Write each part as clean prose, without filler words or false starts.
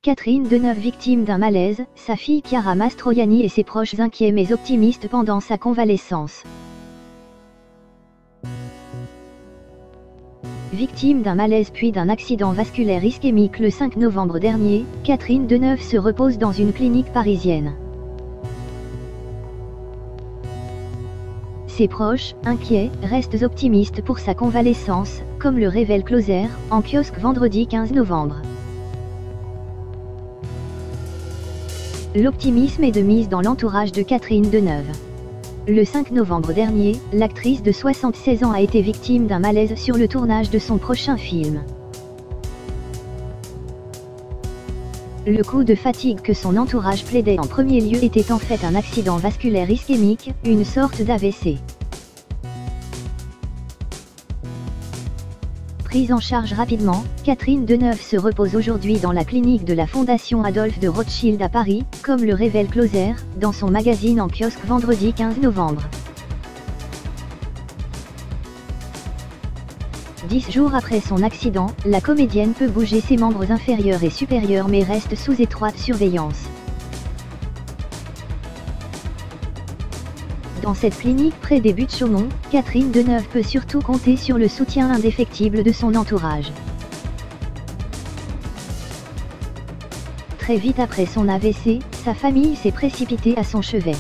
Catherine Deneuve victime d'un malaise, sa fille Chiara Mastroianni et ses proches inquiets mais optimistes pendant sa convalescence. Victime d'un malaise puis d'un accident vasculaire ischémique le 5 novembre dernier, Catherine Deneuve se repose dans une clinique parisienne. Ses proches, inquiets, restent optimistes pour sa convalescence, comme le révèle Closer, en kiosque vendredi 15 novembre. L'optimisme est de mise dans l'entourage de Catherine Deneuve. Le 5 novembre dernier, l'actrice de 76 ans a été victime d'un malaise sur le tournage de son prochain film. Le coup de fatigue que son entourage plaidait en premier lieu était en fait un accident vasculaire ischémique, une sorte d'AVC. Prise en charge rapidement, Catherine Deneuve se repose aujourd'hui dans la clinique de la Fondation Adolphe de Rothschild à Paris, comme le révèle Closer, dans son magazine en kiosque vendredi 15 novembre. 10 jours après son accident, la comédienne peut bouger ses membres inférieurs et supérieurs mais reste sous étroite surveillance. Dans cette clinique près des Buttes-Chaumont, Catherine Deneuve peut surtout compter sur le soutien indéfectible de son entourage. Très vite après son AVC, sa famille s'est précipitée à son chevet.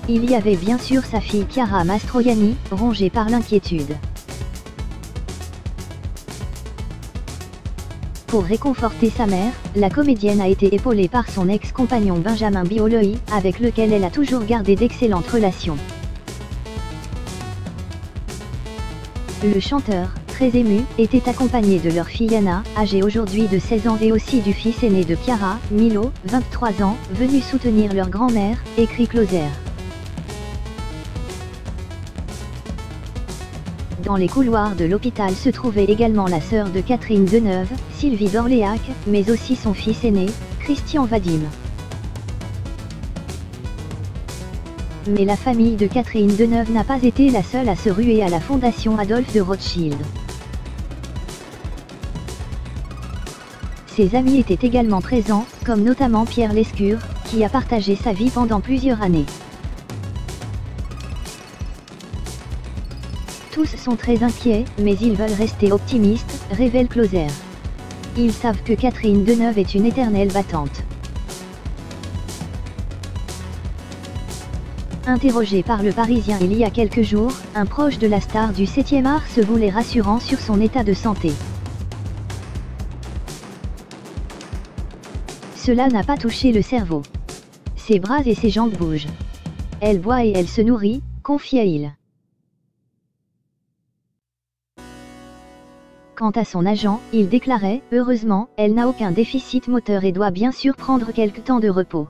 Il y avait bien sûr sa fille Chiara Mastroianni, rongée par l'inquiétude. Pour réconforter sa mère, la comédienne a été épaulée par son ex-compagnon Benjamin Bioloi, avec lequel elle a toujours gardé d'excellentes relations. Le chanteur, très ému, était accompagné de leur fille Anna, âgée aujourd'hui de 16 ans et aussi du fils aîné de Chiara, Milo, 23 ans, venu soutenir leur grand-mère, écrit Closer. Dans les couloirs de l'hôpital se trouvait également la sœur de Catherine Deneuve, Sylvie d'Orléac, mais aussi son fils aîné, Christian Vadim. Mais la famille de Catherine Deneuve n'a pas été la seule à se ruer à la Fondation Adolphe de Rothschild. Ses amis étaient également présents, comme notamment Pierre Lescure, qui a partagé sa vie pendant plusieurs années. Tous sont très inquiets, mais ils veulent rester optimistes, révèle Closer. Ils savent que Catherine Deneuve est une éternelle battante. Interrogé par Le Parisien il y a quelques jours, un proche de la star du 7e art se voulait rassurant sur son état de santé. Cela n'a pas touché le cerveau. Ses bras et ses jambes bougent. Elle boit et elle se nourrit, confia-t-il. Quant à son agent, il déclarait « Heureusement, elle n'a aucun déficit moteur et doit bien sûr prendre quelque temps de repos ».